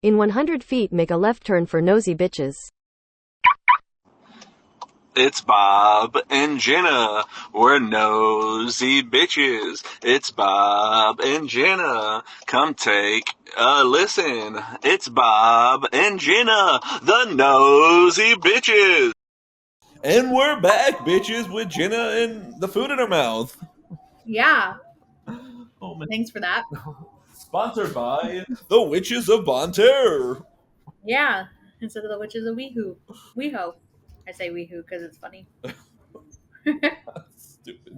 In 100 feet, make a left turn for Nosy Bitches. It's Bob and Jenna. We're nosy bitches. It's Bob and Jenna. Come take a listen. It's Bob and Jenna, the nosy bitches. And we're back, bitches, with Jenna and the food in her mouth. Yeah. Oh, man. Thanks for that. Sponsored by the Witches of Bonne Terre. Yeah. Instead of the witches of WeHo. WeHo. I say WeHo because it's funny. Stupid.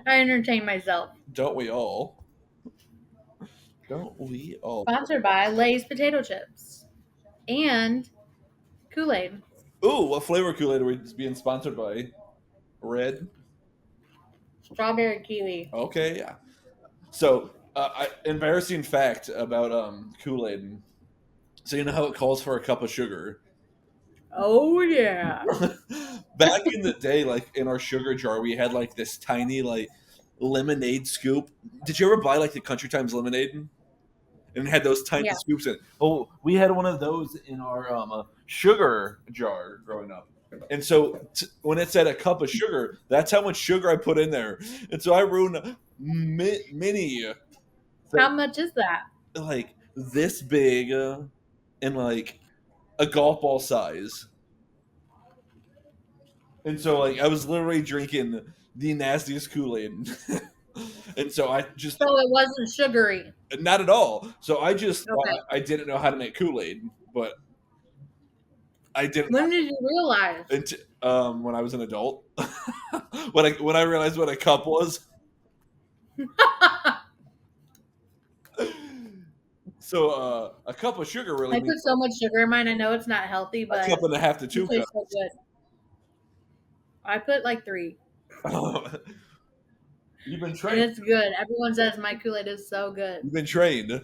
I entertain myself. Don't we all? Don't we all? Sponsored by Lay's potato chips and Kool-Aid. Ooh, what flavor Kool-Aid are we being sponsored by? Red? Strawberry kiwi. Okay, yeah. So, embarrassing fact about Kool-Aid. So you know how it calls for a cup of sugar? Oh yeah. Back in the day, like in our sugar jar, we had like this tiny like lemonade scoop. Did you ever buy like the Country Times lemonade? And it had those tiny Yeah. scoops in it. Oh, we had one of those in our sugar jar growing up. And so when it said a cup of sugar, that's how much sugar I put in there. And so I ruined mini. How much is that? Like this big and like a golf ball size. And so like I was literally drinking the nastiest Kool-Aid. And so I just So it wasn't sugary. not at all. So I just Okay. thought I didn't know how to make Kool-Aid, but I didn't When did you realize? when I was an adult. when I realized what a cup was. So a cup of sugar really I means put so much sugar in mine. I know it's not healthy, a but cup and a half to it 2 tastes cups. so good. I put like 3. You've been And trained. it's good. Everyone says my Kool-Aid is so good. You've been trained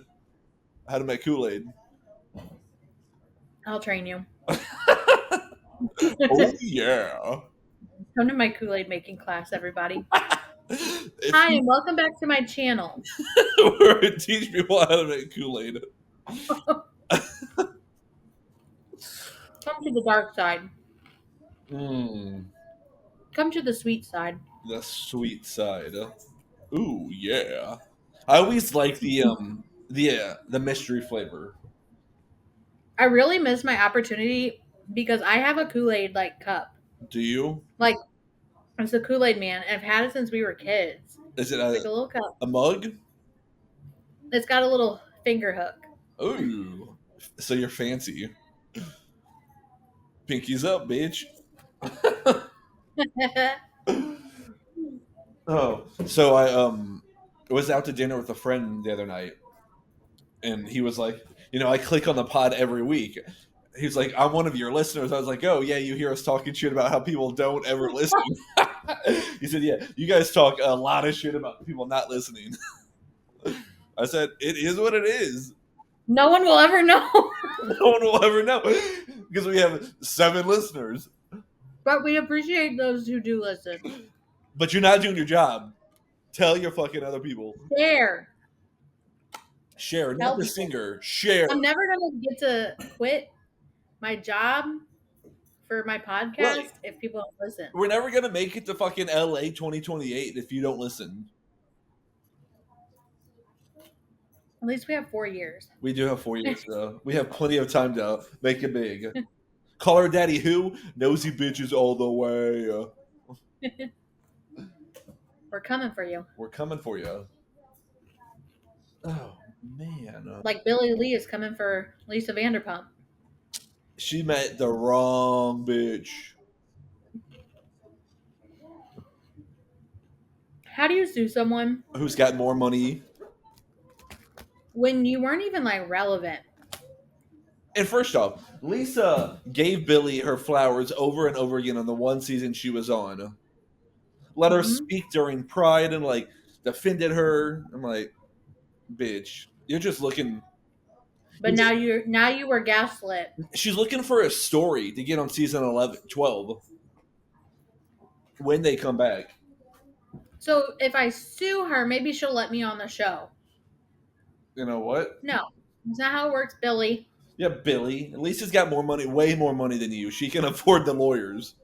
how to make Kool-Aid. I'll train you. Oh yeah. Come to my Kool-Aid making class, everybody. If Hi, you and welcome back to my channel. were to teach people how to make Kool-Aid. Come to the dark side. Mm, Come to the sweet side. the sweet side. Ooh yeah. I always like the mystery flavor. I really miss my opportunity because I have a Kool-Aid like cup. Do you? Like it's a Kool-Aid man. I've had it since we were kids. Is it It's like a little cup. a mug? It's got a little finger hook. Ooh. So you're fancy. Pinkies up, bitch. Oh, so I was out to dinner with a friend the other night, and he was like, I click on the pod every week. He was like, I'm one of your listeners. I was like, oh yeah, you hear us talking shit about how people don't ever listen. He said, yeah, you guys talk a lot of shit about people not listening. I said, it is what it is. No one will ever know. No one will ever know because we have 7 listeners. But we appreciate those who do listen. But you're not doing your job. Tell your fucking other people. Share. Share, Tell not the people. singer. Share. I'm never going to get to quit my job for my podcast Right. if people don't listen. We're never gonna make it to fucking LA 2028 if you don't listen. At least we have 4 years. We do have 4 years though. We have plenty of time to make it big. Call her daddy who? Nosy bitches all the way. We're coming for you. We're coming for you. Oh man. Like Billy Lee is coming for Lisa Vanderpump. She met the wrong bitch. How do you sue someone Who's got more money? when you weren't even like relevant? And first off, Lisa gave Billy her flowers over and over again on the one season she was on. Let her speak during Pride and like defended her. I'm like, bitch, you're just looking. But now you were gaslit. She's looking for a story to get on season 12 when they come back. So if I sue her, maybe she'll let me on the show. You know what? No, that's not how it works, Billy. Yeah, Billy. Lisa's got more money, way more money than you. She can afford the lawyers.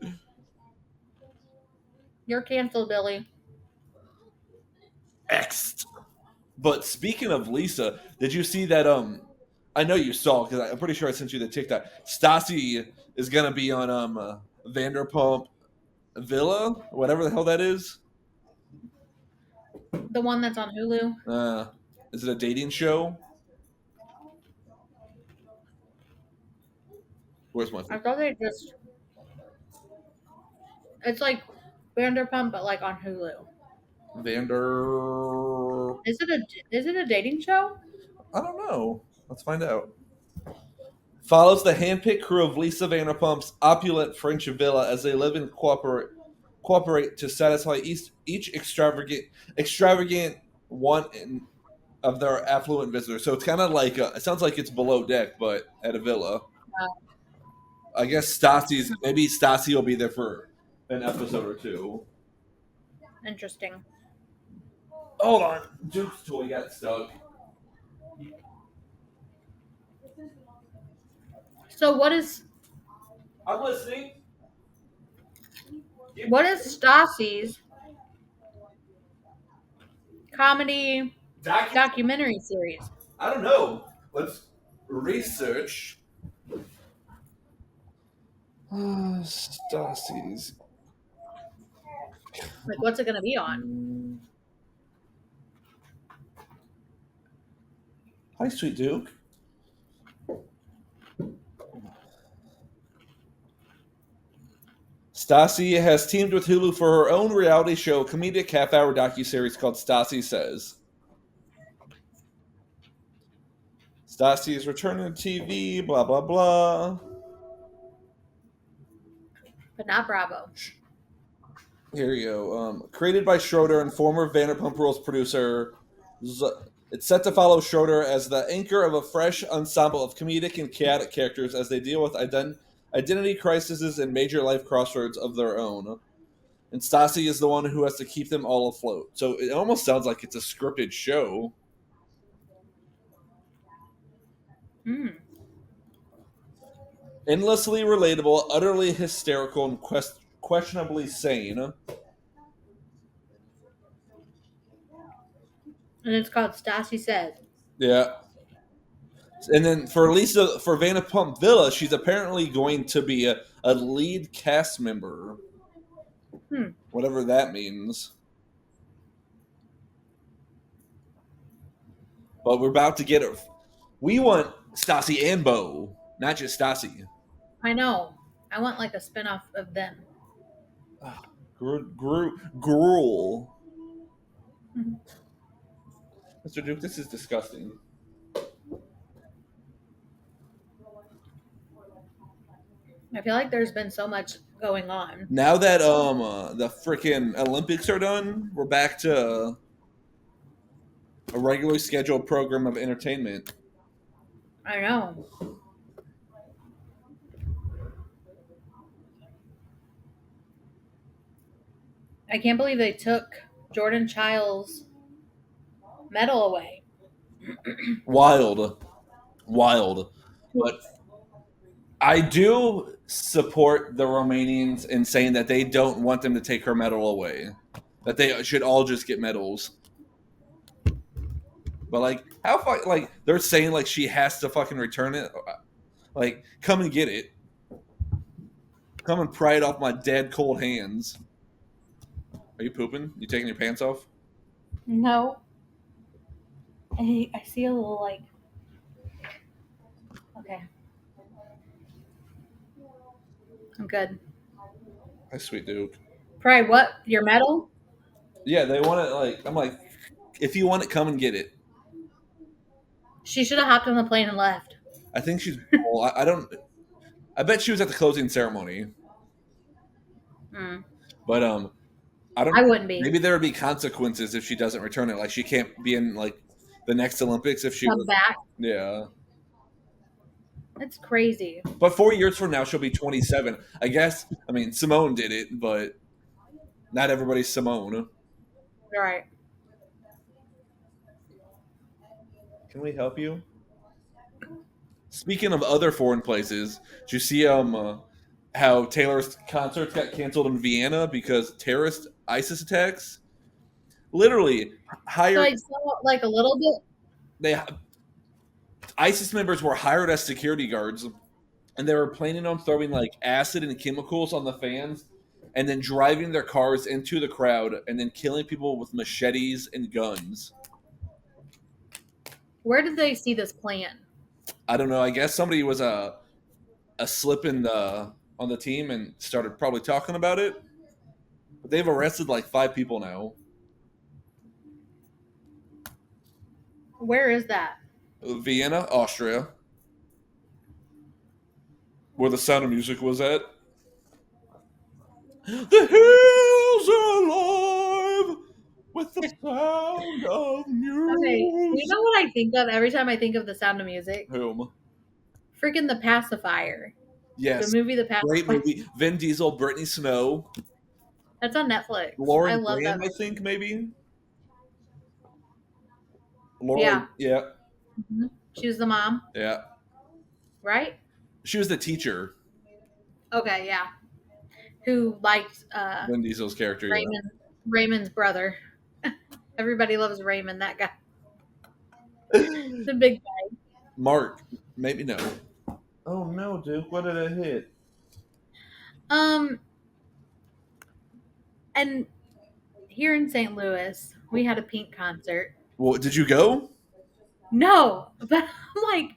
You're canceled, Billy. X'd. But speaking of Lisa, did you see that? I know you saw because I'm pretty sure I sent you the TikTok. Stassi is gonna be on Vanderpump Villa, whatever the hell that is. The one that's on Hulu. Is it a dating show? Where's my I phone? thought they just. It's like Vanderpump, but like on Hulu. Vander? Is it a dating show? I don't know. Let's find out. Follows the handpicked crew of Lisa Vanderpump's opulent French villa as they live and cooperate to satisfy each extravagant want of their affluent visitors. So it's kind of like it sounds like it's below deck, but at a villa. I guess maybe Stassi will be there for an episode or two. Interesting. Hold on, Duke's toy got stuck. So what is I'm listening. Stassi's comedy documentary series? I don't know. Let's research. Stassi's. Like, what's it gonna be on? Hi, Sweet Duke. Stassi has teamed with Hulu for her own reality show, comedic half-hour docuseries called Stassi Says. Stassi is returning to TV, blah, blah, blah. But not Bravo. Here you go. Created by Schroeder and former Vanderpump Rules producer. It's set to follow Schroeder as the anchor of a fresh ensemble of comedic and chaotic characters as they deal with identity crises and major life crossroads of their own. And Stassi is the one who has to keep them all afloat. So it almost sounds like it's a scripted show. Endlessly relatable, utterly hysterical, and questionably sane. And it's called Stassi Says. Yeah. And then for Vanderpump Villa, she's apparently going to be a lead cast member. Whatever that means. But we're about to get her. We want Stassi and Bo, not just Stassi. I know. I want like a spinoff of them. Gruel. Mr. Duke, this is disgusting. I feel like there's been so much going on. Now that the freaking Olympics are done, we're back to a regularly scheduled program of entertainment. I know. I can't believe they took Jordan Childs' medal away. Wild. But I do support the Romanians in saying that they don't want them to take her medal away. That they should all just get medals. But like, they're saying like she has to fucking return it. Like, come and get it. Come and pry it off my dead cold hands. Are you pooping? You taking your pants off? No. I see a little like. Okay. I'm good. Hi, Sweet Duke. Pry what? Your medal? Yeah, they want it. Like, I'm like, if you want it, come and get it. She should have hopped on the plane and left. I think she's. Well, I don't. I bet she was at the closing ceremony. But I don't. I wouldn't be. Maybe there would be consequences if she doesn't return it. Like she can't be in like the next Olympics if she come back. Yeah. That's crazy. But 4 years from now, she'll be 27. I guess. I mean, Simone did it, but not everybody's Simone. All right. Can we help you? Speaking of other foreign places, did you see how Taylor's concerts got canceled in Vienna because terrorist ISIS attacks? Literally, So hired I saw like a little bit. they ISIS members were hired as security guards, and they were planning on throwing like acid and chemicals on the fans, and then driving their cars into the crowd, and then killing people with machetes and guns. Where did they see this plan? I don't know. I guess somebody was a slip in the on the team and started probably talking about it. But they've arrested like 5 people now. Where is that? Vienna, Austria, where the Sound of Music was at. The hills are alive with the sound of music. Okay, you know what I think of every time I think of the Sound of Music? Whom? Freaking The Pacifier. Yes. The movie The Pacifier. Great movie. Vin Diesel, Brittany Snow, That's on Netflix. I Lauren love Graham, that. I think maybe. Lauren, Yeah. yeah, Mhm. She was the mom, yeah. right? She was the teacher. Okay, yeah. Who liked Vin Diesel's character. Yeah. Raymond's brother. Everybody loves Raymond, that guy. The big guy. Mark, maybe no. Oh no, Duke! What did I hit? And here in St. Louis, we had a Pink concert. Well, did you go? No, but I'm like,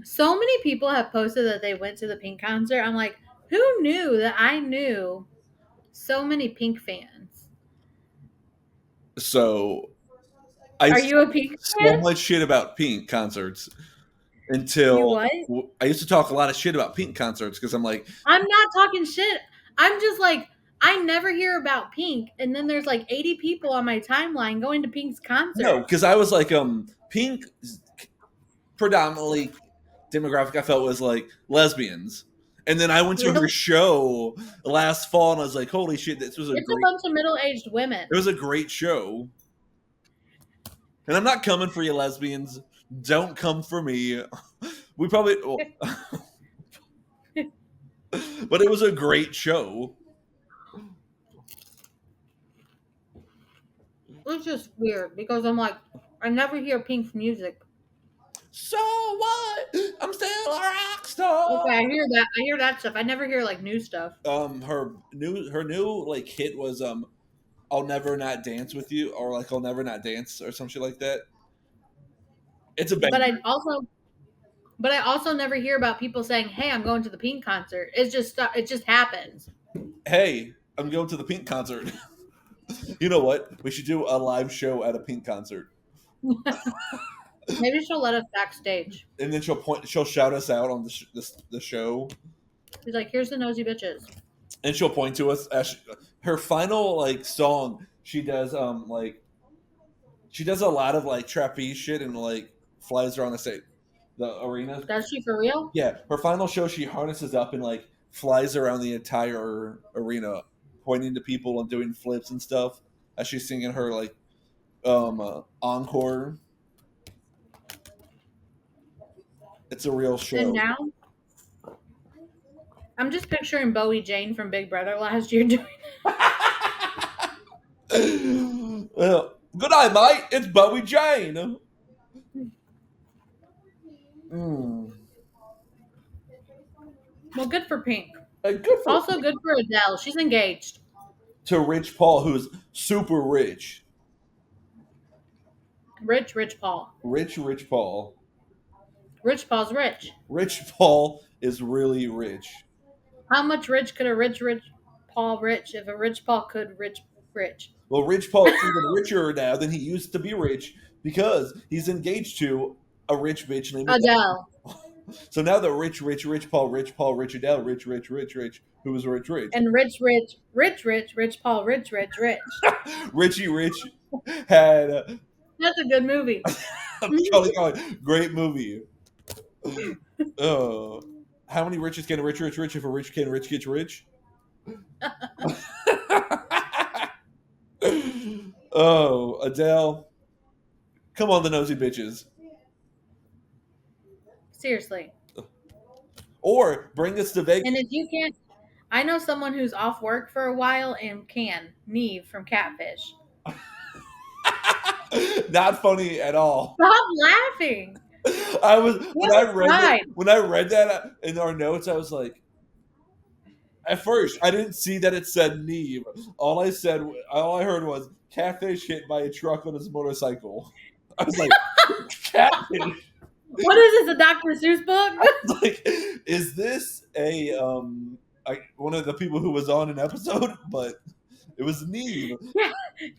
so many people have posted that they went to the Pink concert. I'm like, who knew that I knew so many Pink fans? So, Are you a Pink so fan? much shit about Pink concerts You until what? I used to talk a lot of shit about Pink concerts because I'm like, I'm not talking shit. I'm just like, I never hear about Pink, and then there's like 80 people on my timeline going to Pink's concert. no, because I was like, Pink predominantly demographic I felt was like lesbians. And then I went to her Really? show last fall, and I was like, "Holy shit! This was a It's a great. bunch of middle-aged women. It was a great show." And I'm not coming for you, lesbians. Don't come for me. We probably, well, but it was a great show. It's just weird because I'm like, I never hear Pink's music. So what? I'm still a rock star. Okay, I hear that. I hear that stuff. I never hear like new stuff. Her new like hit was I'll Never Not Dance with You, or like I'll Never Not Dance, or some shit like that. It's a banger. But I also never hear about people saying, "Hey, I'm going to the Pink concert." It just happens. Hey, I'm going to the Pink concert. You know what? We should do a live show at a Pink concert, Maybe she'll let us backstage. and then she'll shout us out on the show, She's like, "Here's the nosy bitches." and she'll point to us as her final like song. She does like she does a lot of like trapeze shit and like flies around the arena. Does she for real? Yeah, her final show, she harnesses up and like flies around the entire arena, pointing to people and doing flips and stuff as she's singing her like encore. It's a real show. And now, I'm just picturing Bowie Jane from Big Brother last year doing. Well, good night, mate. It's Bowie Jane. Well, good for Pink. Good for Also good for Adele. She's engaged. to Rich Paul, who's super rich. Rich Paul. Rich Paul. Rich Paul's rich. Rich Paul is really rich. How much rich could a rich Paul rich if a rich Paul could rich? Well, Rich Paul is even richer now than he used to be rich because he's engaged to a rich bitch named Adele. So now the rich Paul, Rich Adele, rich, who was rich. And rich Paul, rich. Richie Rich had That's a good movie. Charlie Cox, great movie. How many riches can a rich if a rich can rich gets rich? Oh, Adele, Come on, the nosy bitches. Seriously. Or bring us to Vegas. And if you can't, I know someone who's off work for a while and can. Neve from Catfish. Not funny at all. Stop laughing. I was when I read that, Right. when I read that in our notes, I was like, at first I didn't see that it said Neve. All I heard was Catfish hit by a truck on his motorcycle. I was like, Catfish. What is this, a Dr. Seuss book? Like, is this a one of the people who was on an episode? But it was Neve.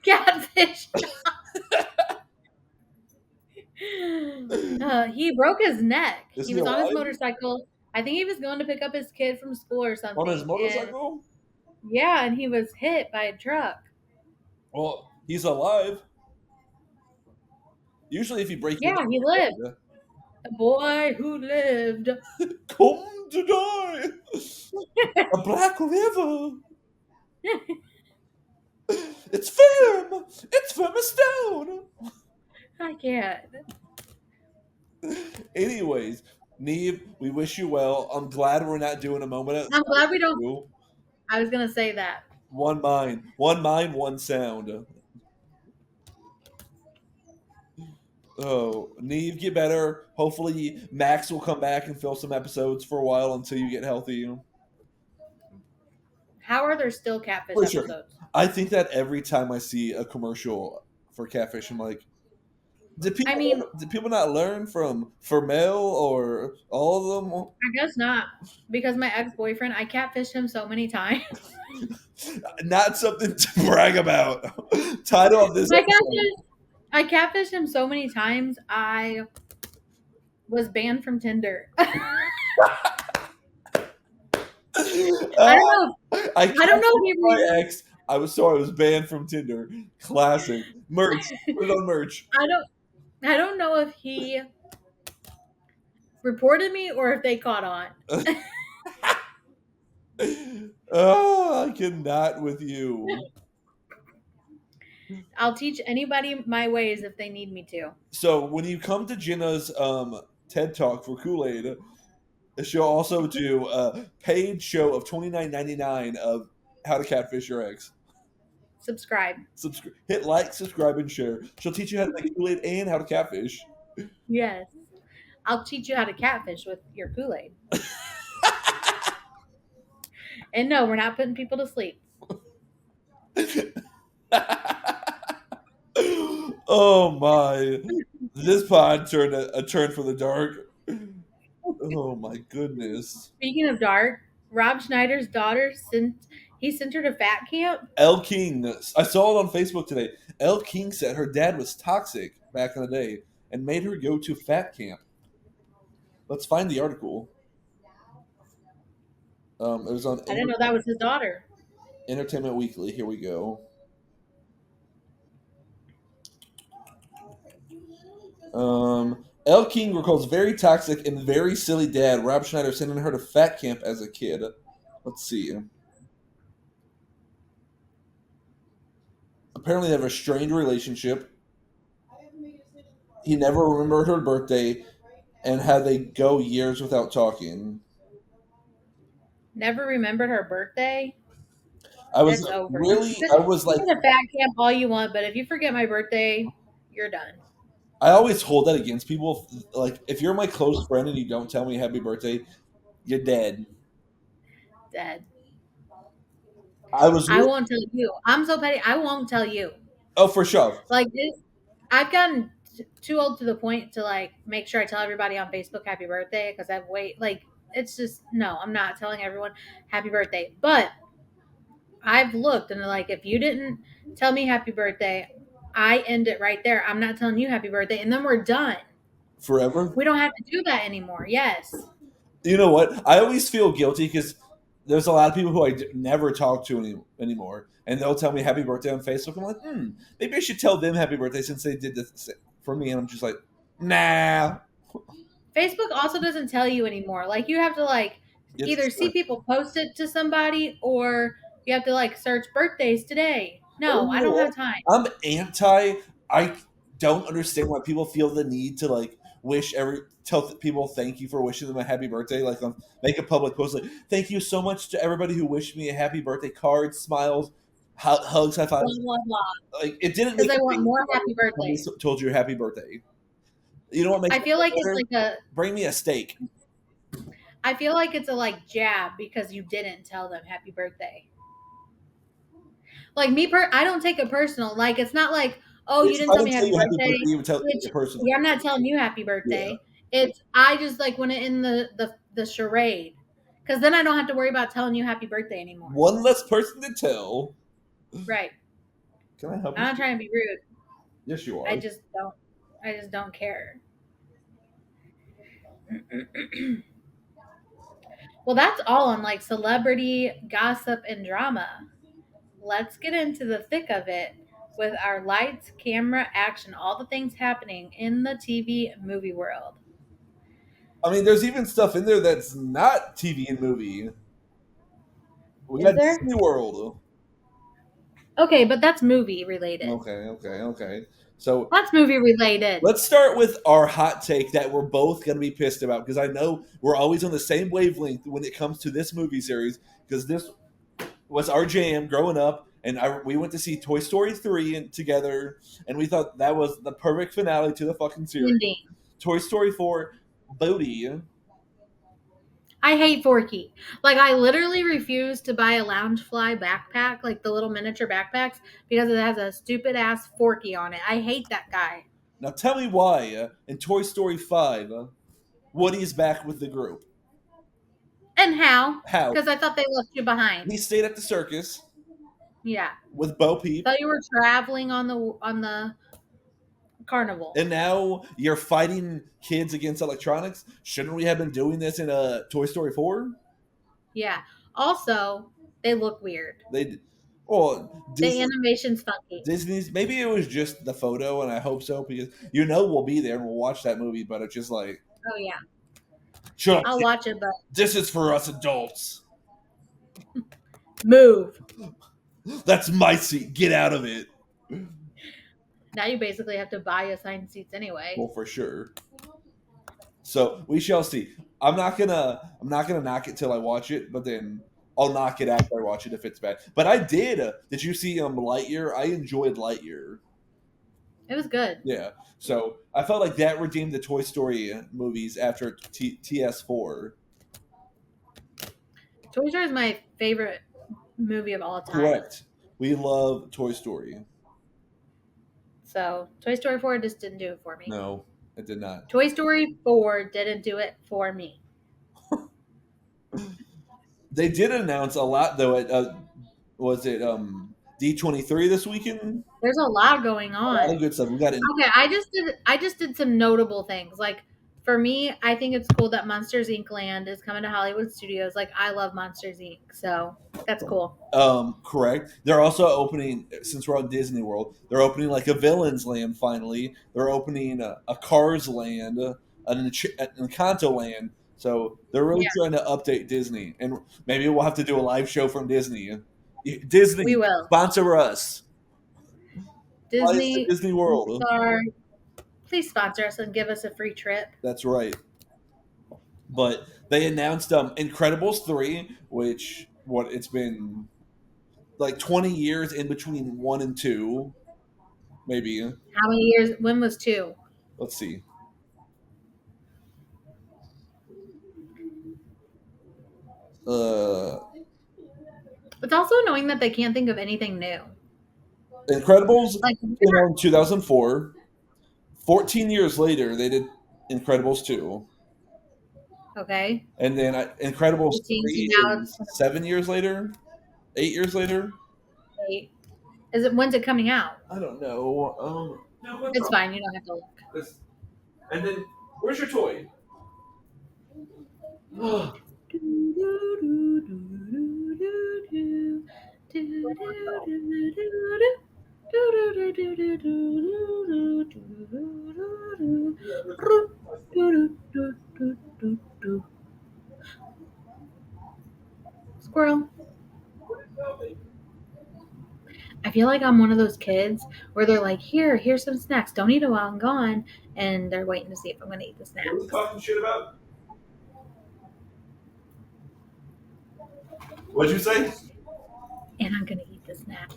Catfish. He broke his neck. Is He he was on his alive? motorcycle. I think he was going to pick up his kid from school or something. On his and- motorcycle? yeah, and he was hit by a truck. Well, he's alive. Usually, if you break Yeah, he lived. A boy who lived. Come to die. A black river. It's firm. It's firm as stone. I can't. Anyways, Neve, we wish you well. I'm glad we're not doing a moment of I'm glad we don't. you. I was going to say that. One mind, one sound. Oh, Neve, get better. Hopefully, Max will come back and fill some episodes for a while until you get healthy. How are there still Catfish For sure. episodes? I think that every time I see a commercial for Catfish, I'm like, did people not learn from Fermel or all of them? I guess not. Because my ex-boyfriend, I catfished him so many times. Not something to brag about. Title of this episode. I catfished him so many times, I was banned from Tinder. I don't know. I don't know if he my ex. I was banned from Tinder. Classic merch. Put it on merch. I don't know if he reported me or if they caught on. Oh, I cannot with you. I'll teach anybody my ways if they need me to. So when you come to Jenna's TED Talk for Kool-Aid, she'll also do a paid show of $29.99 of how to catfish your ex. Subscribe. Hit like, subscribe, and share. She'll teach you how to make Kool-Aid and how to catfish. Yes. I'll teach you how to catfish with your Kool-Aid. And no, we're not putting people to sleep. Oh my! This pod turned a turn for the dark. Oh my goodness! Speaking of dark, Rob Schneider's daughter sent her to fat camp. Elle King, I saw it on Facebook today. Elle King said her dad was toxic back in the day and made her go to fat camp. Let's find the article. It was on. I didn't know that was his daughter. Entertainment Weekly. Here we go. Elle King recalls very toxic and very silly dad Rob Schneider sending her to fat camp as a kid. Let's see. Apparently, they have a strained relationship. He never remembered her birthday, and how they go years without talking. Never remembered her birthday. I was That's over. really. I was You like, can fat camp all you want, but if you forget my birthday, you're done. I always hold that against people. Like, if you're my close friend and you don't tell me happy birthday, you're dead. Dead. I won't tell you. I'm so petty. I won't tell you. Oh, for sure. Like this, I've gotten too old to the point to like make sure I tell everybody on Facebook happy birthday because I've it's just no, I'm not telling everyone happy birthday. But I've looked and like if you didn't tell me happy birthday, I end it right there. I'm not telling you happy birthday, and then we're done. Forever? We don't have to do that anymore. Yes. You know what? I always feel guilty because there's a lot of people who I never talk to anymore, and they'll tell me happy birthday on Facebook. I'm like, maybe I should tell them happy birthday since they did this for me. And I'm just like, nah. Facebook also doesn't tell you anymore. Like you have to like either see people post it to somebody or you have to like search birthdays today. No, I don't have time. I'm anti. don't understand why people feel the need to like tell people thank you for wishing them a happy birthday. Like make a public post like thank you so much to everybody who wished me a happy birthday. Cards, smiles, hugs, high Blah fives. blah blah. Like it didn't Because make they a want big more deal happy when somebody birthdays. told you happy birthday. You know what makes I feel it like better? it's like a. Bring me a steak. I feel like it's a like jab because you didn't tell them happy birthday. Like I don't take it personal. Like it's not like, oh, you If didn't I tell me didn't tell happy you happy birthday. birthday, you would tell Which the person. yeah, I'm not telling you happy Yeah. birthday. It's I just like when it in the charade, because then I don't have to worry about telling you happy birthday anymore. One less person to tell. Right. Can I help I'm you? not trying to be rude. Yes, you are. I just don't care. Well, that's all on like celebrity gossip and drama. Let's get into the thick of it with our lights, camera, action, all the things happening in the TV movie world. I mean, there's even stuff in there that's not TV and movie. We Is got there? Disney World. Okay, but that's movie related. Okay. So That's movie related. let's start with our hot take that we're both going to be pissed about because I know we're always on the same wavelength when it comes to this movie series because this was our jam growing up, and we went to see Toy Story 3 together, and we thought that was the perfect finale to the fucking series. Ending. Toy Story 4, Bodhi. I hate Forky. Like I literally refuse to buy a Loungefly backpack, like the little miniature backpacks, because it has a stupid ass Forky on it. I hate that guy. Now tell me why in Toy Story 5, Woody's back with the group. And how? How? Because I thought they left you behind. He stayed at the circus Yeah. with Bo Peep. Thought you were traveling on the carnival. And now you're fighting kids against electronics. Shouldn't we have been doing this in Toy Story 4? Yeah. Also, they look weird. The animation's funky. Disney's maybe it was just the photo, and I hope so because we'll be there and we'll watch that movie. But it's just like, Oh yeah. shut up. I'll watch it, but This is for us adults. move. That's my seat. Get out of it. Now you basically have to buy assigned seats anyway. Well, for sure. So we shall see. I'm not gonna knock it till I watch it, but then I'll knock it after I watch it if it's bad. But I did. Did you see Lightyear? I enjoyed Lightyear. It was good. Yeah. So I felt like that redeemed the Toy Story movies after TS4. Toy Story is my favorite movie of all time. Correct. We love Toy Story. So Toy Story 4 just didn't do it for me. No, it did not. Toy Story 4 didn't do it for me. They did announce a lot though. Was it D23 this weekend? There's a lot going A lot of on. good stuff. We got it. Okay, I just did some notable things. Like for me, I think it's cool that Monsters Inc. Land is coming to Hollywood Studios. Like I love Monsters Inc. So that's cool. Correct. They're also opening, since we're on Disney World, they're opening like a Villains Land finally. They're opening a Cars Land, an Encanto Land. So they're really trying to update Disney, and maybe we'll have to do a live show from Disney. Disney, We will. sponsor us. Disney World. Please sponsor us and give us a free trip. That's right. But they announced Incredibles 3, which it's been like 20 years in between 1 and 2, maybe. How many years? When was 2? Let's see. It's also annoying that they can't think of anything new. Incredibles Like, came out in 2004. 14 years later, they did Incredibles 2. okay. And then Incredibles 15, 3 so now is 7 years later? 8 years later? Wait. When's it coming out? I don't know. It's fine. You don't have to look. And then, where's your toy? Squirrel. I feel feel like I'm one of those kids where they're like, here's some snacks. Don't eat it while I'm gone. And they're waiting to see if I'm going to eat the snacks. What are you talking shit about? What'd you say? And I'm going to eat the snacks.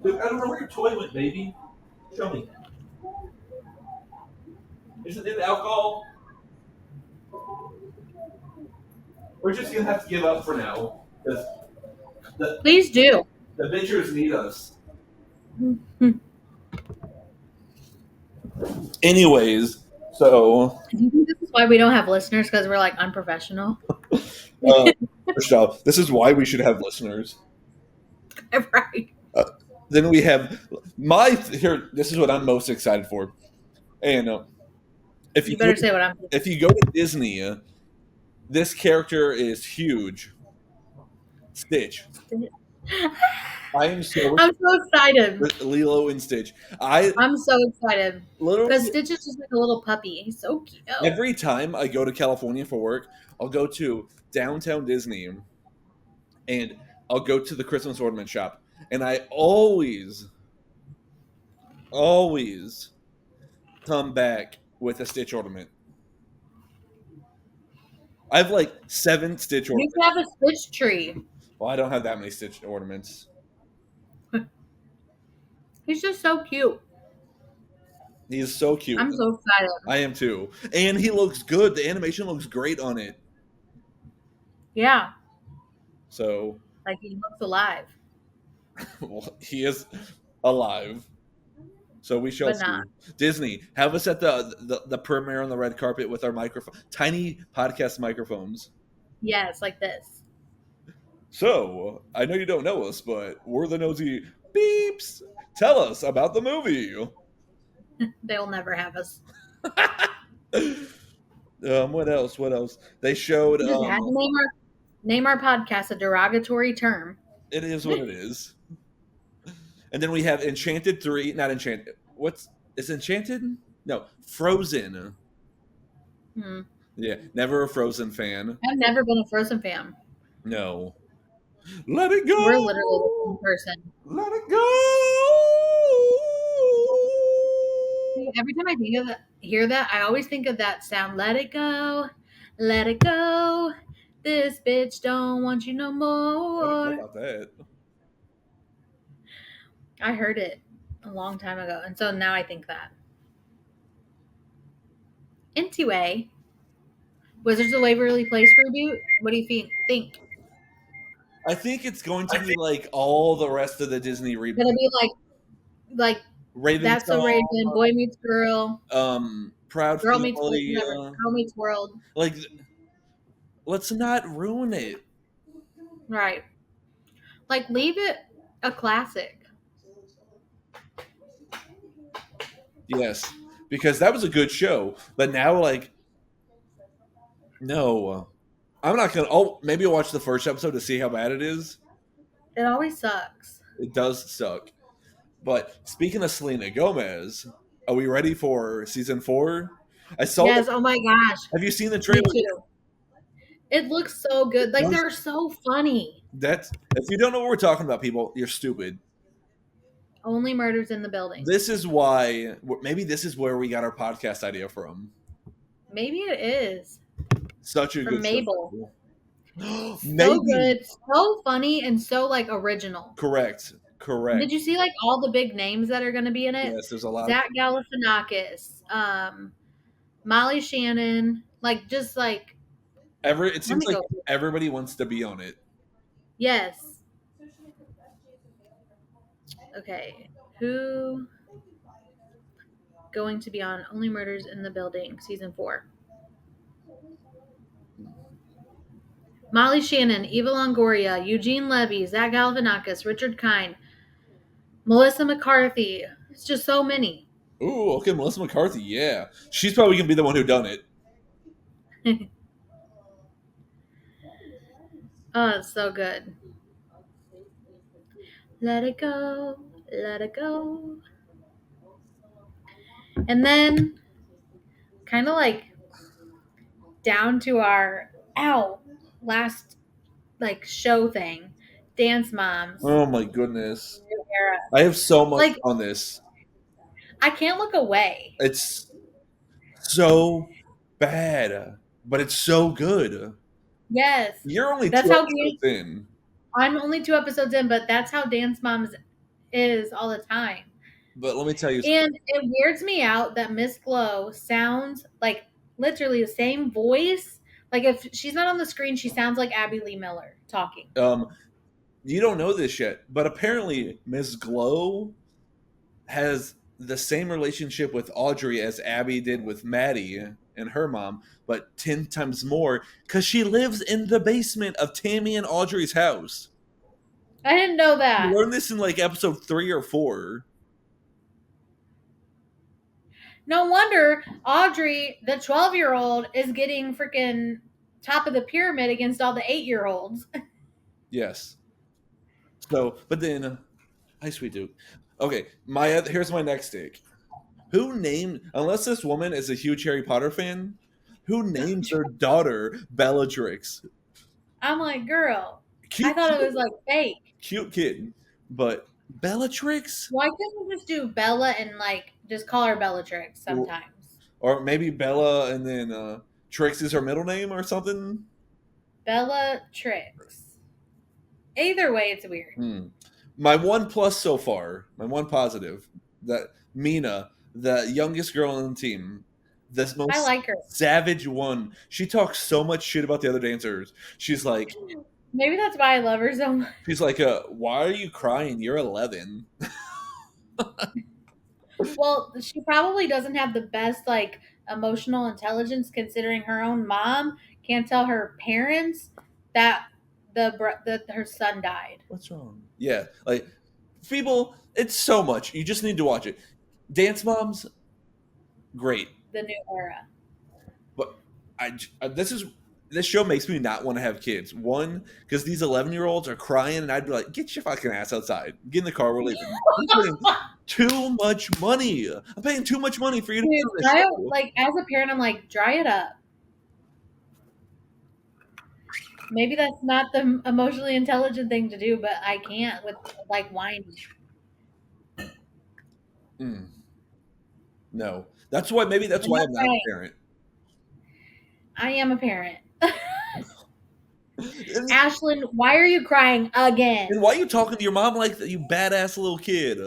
Dude, I don't know where your toy went, baby. Show me. Is it in alcohol? We're just gonna have to give up for now because Please do. the bitchers need us. Anyways, so Do you think this is why we don't have listeners? Because we're like unprofessional? first off, this is why we should have listeners. Right. Then we have here. This is what I'm most excited for, and You better say what I'm thinking. if you go to Disney, this character is huge. Stitch. I am so I'm so excited. with Lilo and Stitch. I'm so excited. Literally Because Stitch is just like a little puppy. He's so cute. every time I go to California for work, I'll go to downtown Disney, and I'll go to the Christmas ornament shop, and I always come back with a Stitch ornament. I have like 7 Stitch You ornaments. can have a Stitch tree. Well, I don't have that many Stitch ornaments. He's just so cute. He is so cute. I'm so excited. I am too. And he looks good. The animation looks great on it. Yeah. So, Like he looks alive. well, he is alive. So we shall But see. not. Disney, have us at the premiere on the red carpet with our microphone, tiny podcast microphones. Yes, like this. So, I know you don't know us, but we're the nosy beeps. Tell us about the movie. They'll never have us. What else? What else? They showed. We just had to name our podcast a derogatory term. It is what it is. And then we have Enchanted 3. Not Enchanted. Is Enchanted? No, Frozen. Yeah, never a Frozen fan. I've never been a Frozen fan. No. Let it go. We're literally the same person. Let it go. Every time I hear that, I always think of that sound. Let it go. Let it go. This bitch don't want you no I don't know more. about that. I heard it a long time ago, and so now I think that. Anyway, Wizards of Waverly Place reboot. What do you think? I think it's going to be like all the rest of the Disney It'll reboot. be like Raven That's so Raven, Boy Meets Girl, Proud Girl Meets Family. Girl Meets World. Like, let's not ruin it. Right. Like leave it a classic. Yes, because that was a good show. But now, like, no, I'm not gonna. Oh, maybe I'll watch the first episode to see how bad it is. It always sucks. It does suck. But speaking of Selena Gomez, are we ready for season 4? I saw. Yes. Oh my gosh. Have you seen the Me trailer? too. It looks so good. Like they're so funny. That's if you don't know what we're talking about, people, you're stupid. Only Murders in the Building. This is why. Maybe this is where we got our podcast idea from. Maybe it is. Such a From good Mabel. show. So good, so funny, and so like original. Correct. Did you see like all the big names that are going to be in it? Yes, there's a lot. Zach Galifianakis, Molly Shannon, like just like It seems me like go. everybody wants to be on it. yes. Okay, who going to be on Only Murders in the Building season 4? Molly Shannon, Eva Longoria, Eugene Levy, Zach Galifianakis, Richard Kind, Melissa McCarthy. It's just so many. Ooh, okay, Melissa McCarthy, yeah. She's probably gonna be the one who done it. Oh, it's so good. Let it go, let it go. And then kind of like down to our last like show thing, Dance Moms, Oh my goodness. New Era. I have so much Like on this. I can't look away. It's so bad, but it's so good. Yes, You're only that's 2 how episodes in. I'm only 2 episodes in, but that's how Dance Moms is all the time. But let me tell you And it weirds me out that Miss Glow sounds like literally the same voice. Like if she's not on the screen, she sounds like Abby Lee Miller talking. you don't know this yet, but apparently Miss Glow has the same relationship with Audrey as Abby did with Maddie and her mom, but 10 times more because she lives in the basement of Tammy and Audrey's house. I didn't know You that. learned this in like episode 3 or 4. No wonder Audrey, the 12-year-old, is getting freaking top of the pyramid against all the 8-year-olds. Yes. So, but then, hi, sweet Duke. Okay, here's my next take. Who named, unless this woman is a huge Harry Potter fan, who named their daughter Bellatrix? I'm like, girl, Cute I thought it kid. was like fake. Cute kid, but Bellatrix, Why couldn't we just do Bella and like just call her Bellatrix sometimes? or maybe Bella and then Trix is her middle name or something. Bellatrix. Either way, it's weird. My one plus so far, my one positive, that Mina, the youngest girl on the team, this most I like her. savage one. She talks so much shit about the other dancers. She's like, Maybe that's why I love her so much. why are you crying? You're 11. Well, she probably doesn't have the best like emotional intelligence, considering her own mom can't tell her parents that her son died. What's wrong? Yeah, like people, it's so much. You just need to watch it. Dance Moms, great. The New Era. But this show makes me not want to have kids. One, because these 11-year-olds are crying, and I'd be like, "Get your fucking ass outside! Get in the car. We're leaving." I'm paying too much money. I'm paying too much money for you to be on this show. Like as a parent, I'm like, dry it up. Maybe that's not the emotionally intelligent thing to do, but I can't with like whining. No, that's why. Maybe that's why I'm not a parent. I am a parent. Ashlyn, why are you crying again? And why are you talking to your mom like that, you badass little kid?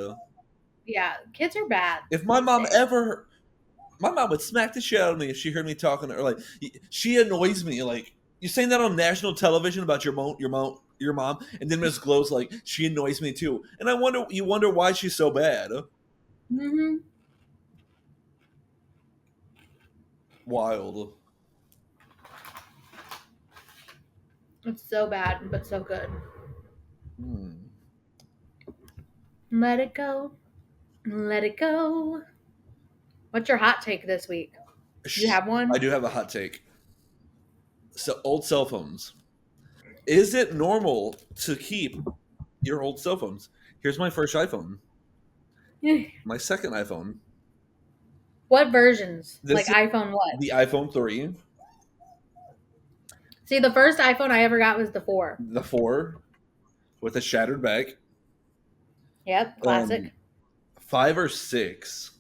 Yeah, kids are bad. If my mom would smack the shit out of me if she heard me talking to her. Like, she annoys me. Like, you're saying that on national television about your mom, and then Miss Glow's like, she annoys me too. And you wonder why she's so bad. Mm-hmm. Wild. It's so bad, but so good. Let it go. Let it go. What's your hot take this week? Do you have one? I do have a hot take. So, old cell phones. Is it normal to keep your old cell phones? Here's my first iPhone. My second iPhone. What versions? Like iPhone what? The iPhone 3. See, the first iPhone I ever got was the 4. The 4 with a shattered back. Yep, classic. 5 or 6.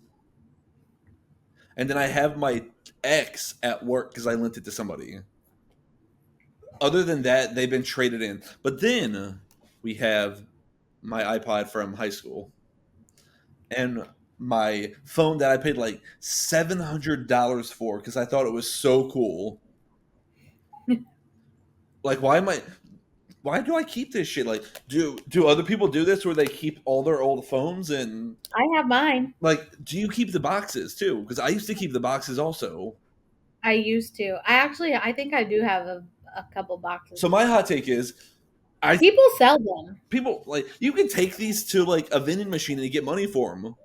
And then I have my X at work because I lent it to somebody. Other than that, they've been traded in. But then we have my iPod from high school. And my phone that I paid like $700 for because I thought it was so cool. Like, why do I keep this shit? Like, do other people do this where they keep all their old phones? And I have mine. like, do you keep the boxes too? Because I used to keep the boxes also. I used to. I think I do have a couple boxes. So my hot take is, people sell them. People, like, you can take these to like a vending machine and you get money for them.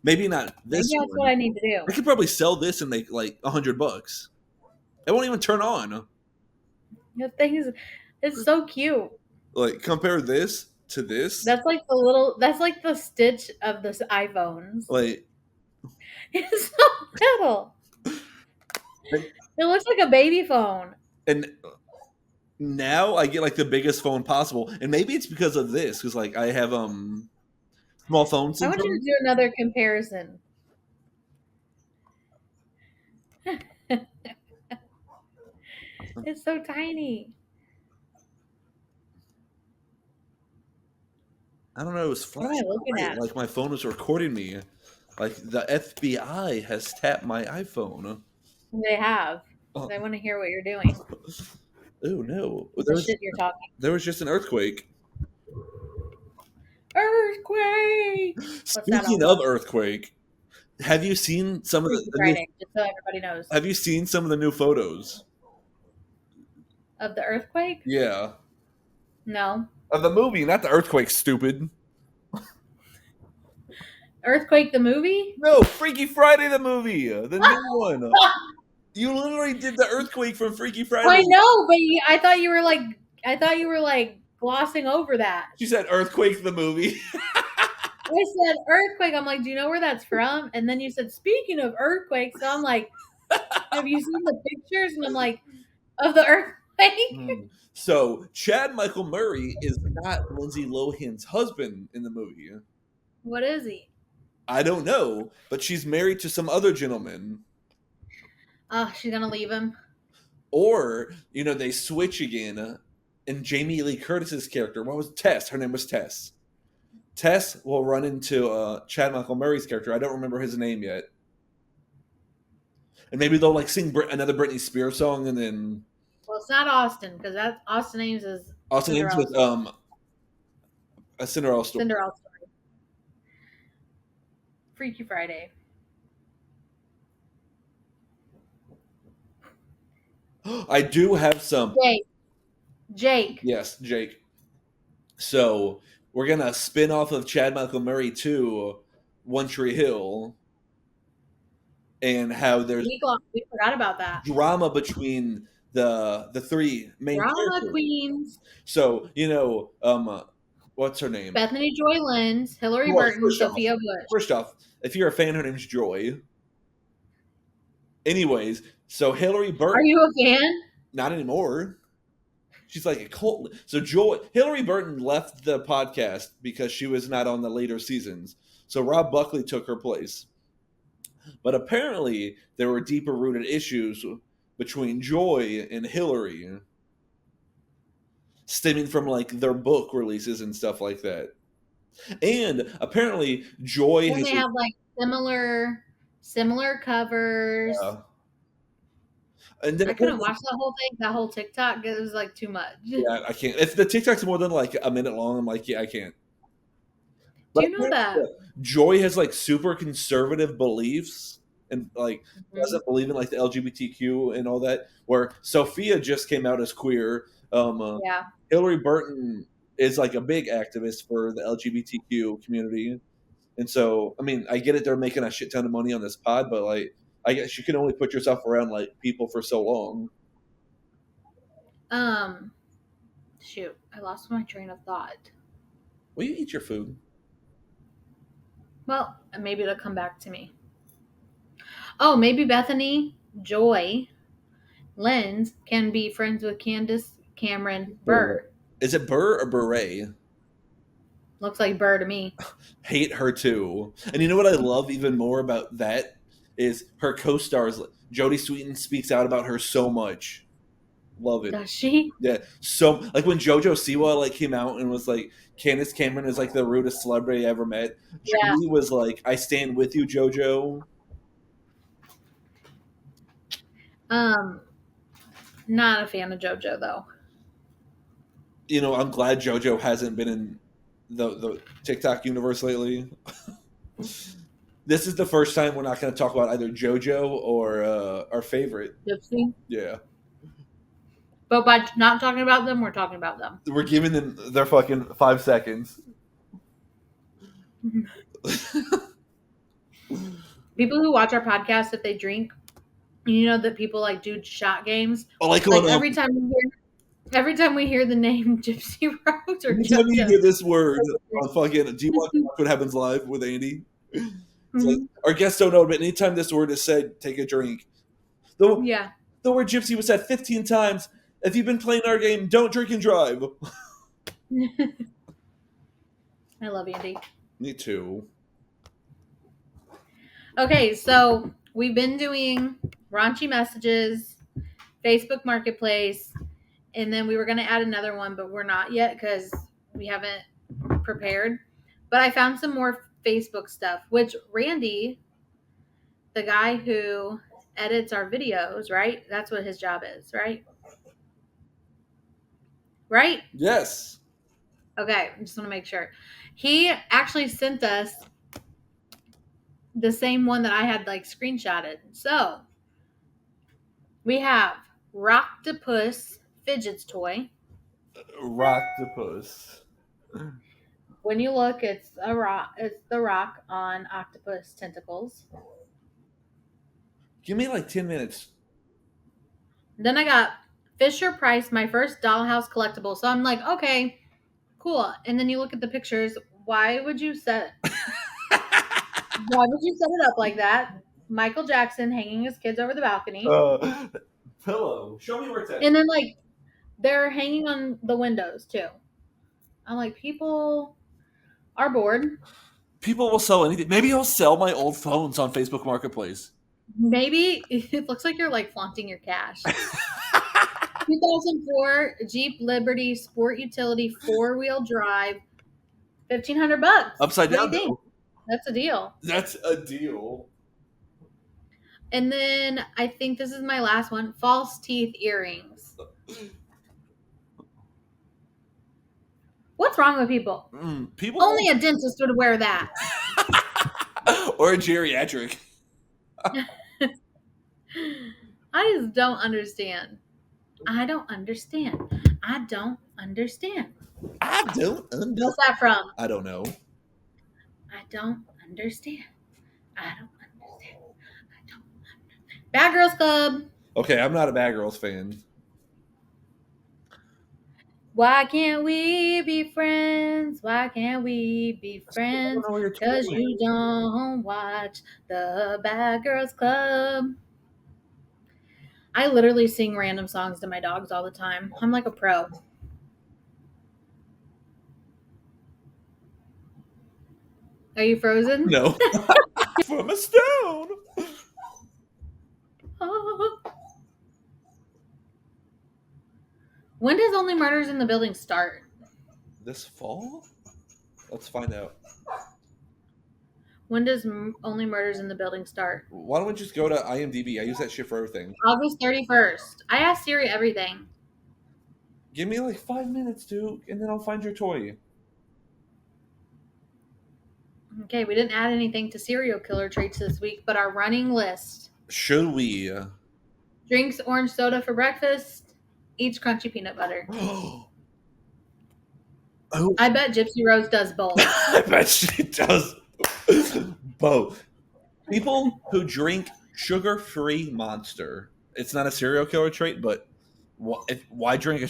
Maybe not this. Maybe that's what I need to do. I could probably sell this and make like $100. It won't even turn on. The thing is, it's so cute. Like, compare this to this. That's like the Stitch of the iPhones. Like, it's so little. It looks like a baby phone. And now I get like the biggest phone possible, and maybe it's because of this, because like I have small phone I want you syndrome. to do another comparison. It's so tiny. I don't know. It was What am I flashing looking bright, at? like my phone was recording me. Like the FBI has tapped my iPhone. They have. Oh, They want to hear what you're doing. oh no! The shit you're talking. There was just an earthquake. Earthquake. Speaking all of earthquake, have you seen some of Freaky the new, Friday, just so everybody knows. have you seen some of the new photos? Of the earthquake? Yeah, No. of the movie, not the earthquake. Stupid. Earthquake the movie? No, Freaky Friday the movie, the new one. You literally did the earthquake from Freaky Friday. I know, but I thought you were like glossing over that. She said earthquake the movie. I said earthquake. I'm like, do you know where that's from? And then you said, speaking of earthquakes, so I'm like, have you seen the pictures? And I'm like, of the earthquake? So Chad Michael Murray is not Lindsay Lohan's husband in the movie. What is he? I don't know, but she's married to some other gentleman. Oh, she's gonna leave him. Or, they switch again, and Jamie Lee Curtis's character, what was Tess? Her name was Tess. Tess will run into Chad Michael Murray's character. I don't remember his name yet. And maybe they'll like sing another Britney Spears song, and then Well, it's not Austin, because that's Austin Ames is Austin Ames with a Cinderella story. Cinderella story. Freaky Friday. I do have some. Jake. Yes, Jake. So we're gonna spin off of Chad Michael Murray to One Tree Hill, and how there's We forgot about that. drama between the three main Drama characters. queens. So what's her name? Bethany Joy Lenz, Hillary Well, Burton, first off- Sophia Bush. First off, if you're a fan, her name's Joy. Anyways, so Hillary Burton. Are you a fan? Not anymore. She's like a cult. So Hillary Burton left the podcast because she was not on the later seasons. So Rob Buckley took her place. But apparently there were deeper rooted issues between Joy and Hillary, stemming from like their book releases and stuff like that. And apparently Joy They have like similar covers. And then I couldn't watch that whole thing, that whole TikTok. It was like too much. Yeah, I can't. If the TikTok's more than like a minute long, I'm like, yeah, I can't. Do you know that? Joy has like super conservative beliefs and like doesn't believe in like the LGBTQ and all that. Where Sophia just came out as queer. Yeah. Hillary Burton is like a big activist for the LGBTQ community, and so I mean, I get it. They're making a shit ton of money on this pod, but like, I guess you can only put yourself around like people for so long. Shoot, I lost my train of thought. Will you eat your food? Well, maybe it'll come back to me. Oh, maybe Bethany Joy Lenz can be friends with Candace Cameron Burr. Is it Burr or Beret? Looks like Burr to me. Hate her too. And you know what I love even more about that is her co-stars. Jodie Sweetin speaks out about her so much. Love it. Does she? Yeah. So like when JoJo Siwa like came out and was like, Candace Cameron is like the rudest celebrity I ever met. Yeah. Jodie was like, I stand with you, JoJo. Not a fan of JoJo though. You know, I'm glad JoJo hasn't been in the TikTok universe lately. This is the first time we're not going to talk about either JoJo or our favorite. Gypsy. Yeah. But by not talking about them, we're talking about them. We're giving them their fucking 5 seconds. People who watch our podcast, if they drink, you know that people like do shot games. Oh, like every time we hear the name Gypsy Rose or anytime you JoJo. hear this word on fucking, do you watch What Happens Live with Andy? It's like, our guests don't know, but anytime this word is said, take a drink. Yeah. The word gypsy was said 15 times, If you've been playing our game, don't drink and drive. I love Andy. Me too. Okay, so we've been doing raunchy messages, Facebook Marketplace, and then we were going to add another one, but we're not yet because we haven't prepared. But I found some more Facebook stuff, which Randy, the guy who edits our videos, right? That's what his job is, right? Right? Yes. Okay, I just want to make sure. He actually sent us the same one that I had like screenshotted. So we have Rocktopus Fidgets toy. Rocktopus. When you look, it's a rock. It's the rock on octopus tentacles. Give me like 10 minutes. Then I got Fisher Price, my first dollhouse collectible. So I'm like, okay, cool. And then you look at the pictures. Why would you set? Why would you set it up like that? Michael Jackson hanging his kids over the balcony, Pillow. Show me where it's at. and then like they're hanging on the windows too. I'm like, people are bored. People will sell anything. Maybe I'll sell my old phones on Facebook Marketplace. Maybe it looks like you're like flaunting your cash. 2004 Jeep Liberty Sport Utility 4-wheel drive, $1,500. Upside What do down, you think? though. That's a deal. That's a deal. And then I think this is my last one: false teeth earrings. What's wrong with people? People Only a dentist would wear that. or a geriatric. I just don't understand. I don't understand. I don't understand. I don't understand. What's that from? I don't know. I don't understand. I don't understand. I don't understand. Bad Girls Club. Okay, I'm not a Bad Girls fan. Why can't we be friends? Why can't we be friends? Because you don't watch the Bad Girls Club. I literally sing random songs to my dogs all the time. I'm like a pro. Are you frozen? No. From a stone. When does Only Murders in the Building start? This fall? Let's find out. When does Only Murders in the Building start? Why don't we just go to IMDb? I use that shit for everything. August 31st. I asked Siri everything. Give me like 5 minutes, Duke, and then I'll find your toy. Okay, we didn't add anything to serial killer traits this week, but our running list: Should we? drinks orange soda for breakfast, eats crunchy peanut butter. Oh, I bet Gypsy Rose does both. I bet she does both. People who drink sugar-free Monster. It's not a serial killer trait, but why drink a...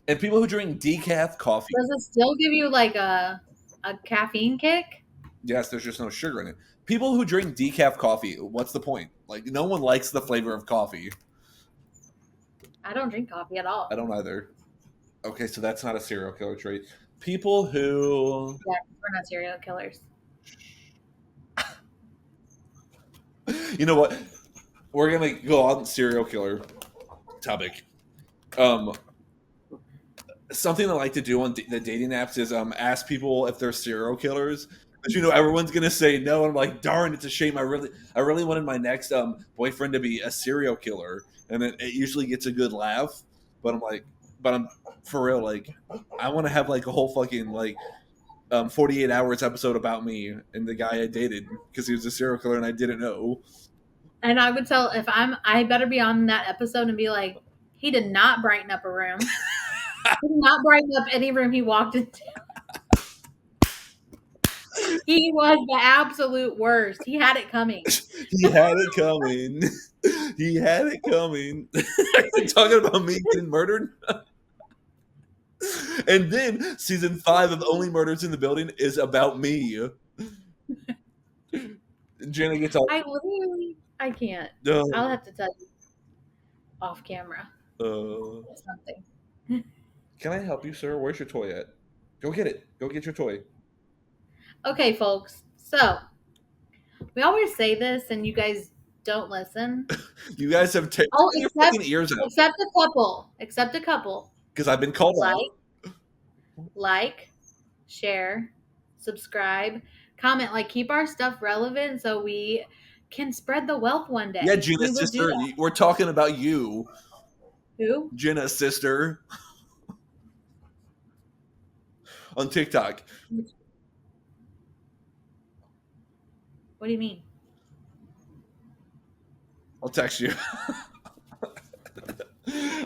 And people who drink decaf coffee. Does it still give you like a caffeine kick? Yes, there's just no sugar in it. People who drink decaf coffee, what's the point? Like, no one likes the flavor of coffee. I don't drink coffee at all. I don't either. Okay, so that's not a serial killer trait. People who... Yeah, we're not serial killers. You know what? We're going to go on serial killer topic. Something I like to do on the dating apps is ask people if they're serial killers. But everyone's gonna say no. And I'm like, darn, it's a shame. I really wanted my next boyfriend to be a serial killer, and it usually gets a good laugh. But I'm for real. Like, I want to have like a whole fucking 48 hours episode about me and the guy I dated because he was a serial killer and I didn't know. And I would tell I better be on that episode and be like, he did not brighten up a room. He did not brighten up any room he walked into. He was the absolute worst. He had it coming. He had it coming. He had it coming. Talking about me getting murdered. And then season 5 of Only Murders in the Building is about me. Jenna gets all... I can't. I'll have to tell you off camera. something. Can I help you, sir? Where's your toy at? Go get it. Go get your toy. Okay, folks. So we always say this, and you guys don't listen. You guys have taken your fucking ears out except a couple. Except a couple. because I've been called out. Like, share, subscribe, comment. Like, keep our stuff relevant so we can spread the wealth one day. Yeah, Jenna's sister. We're talking about you. Who? Jenna's sister. On TikTok. What do you mean? I'll text you.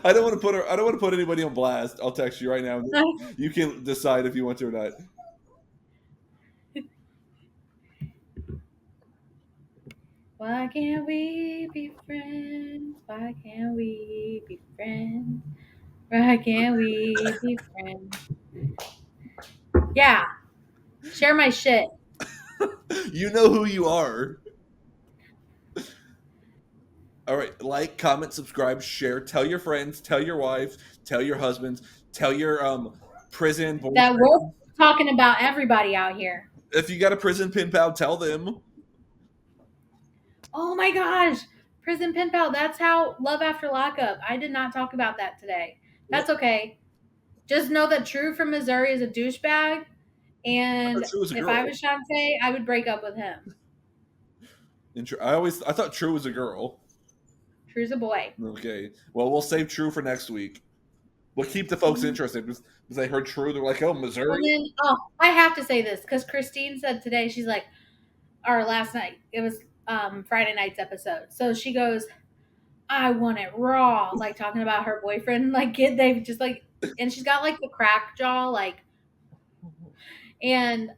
I don't want to put her. I don't want to put anybody on blast. I'll text you right now. You can decide if you want to or not. Why can't we be friends? Why can't we be friends? Why can't we be friends? Yeah. Share my shit. You know who you are. All right. Like, comment, subscribe, share. Tell your friends. Tell your wives. Tell your husbands. Tell your prison boyfriend. That we're talking about everybody out here. If you got a prison pen pal, tell them. Oh my gosh. Prison pen pal. That's how Love After Lockup. I did not talk about that today. That's okay. Just know that True from Missouri is a douchebag. And if I was Shantae, I would break up with him. I thought True was a girl. True's a boy. Okay. Well, we'll save True for next week. We'll keep the folks interested because they heard True. They're like, oh, Missouri. And then, I have to say this because Christine said today, she's like, or last night, it was Friday night's episode. So she goes, I want it raw. Like talking about her boyfriend, like kid, they've just like, and she's got like the crack jaw, like, and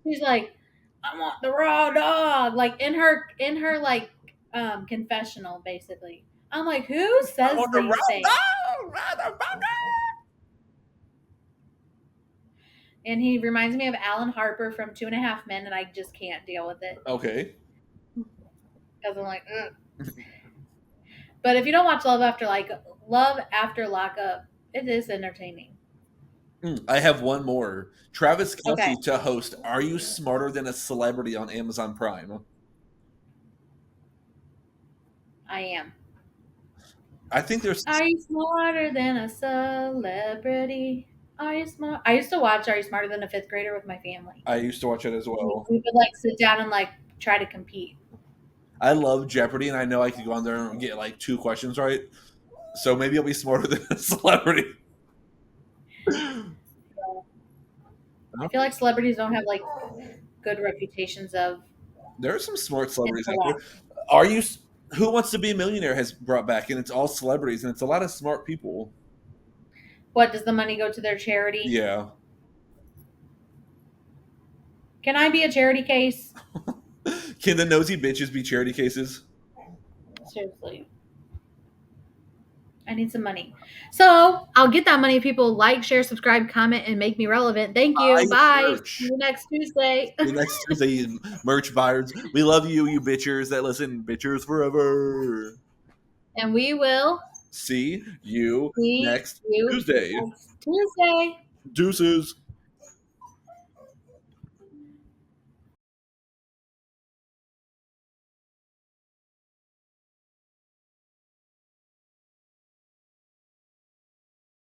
she's like, I want the raw dog, like in her like confessional, basically. I'm like, who says these things? And he reminds me of Alan Harper from 2.5 Men, and I just can't deal with it. Okay. Because I'm like, ugh. But if you don't watch Love After Lockup, it is entertaining. I have one more. Travis Kelce to host Are You Smarter Than a Celebrity on Amazon Prime. I am. I think there's... Are you smarter than a celebrity? Are you smart? I used to watch Are You Smarter Than a Fifth Grader with my family. I used to watch it as well. We would like sit down and like try to compete. I love Jeopardy, and I know I could go on there and get like 2 questions right. So maybe I'll be smarter than a celebrity. I feel like celebrities don't have like good reputations of. There are some smart celebrities out there. Who Wants to Be a Millionaire has brought back, and it's all celebrities, and it's a lot of smart people. What, does the money go to their charity? Yeah. Can I be a charity case? Can the nosy bitches be charity cases? Seriously. I need some money. So I'll get that money if people like, share, subscribe, comment, and make me relevant. Thank you. Bye. See you next Tuesday. Next Tuesday, merch buyers. We love you, you bitchers that listen. Bitchers forever. And we will see you next Tuesday. Tuesday. Deuces.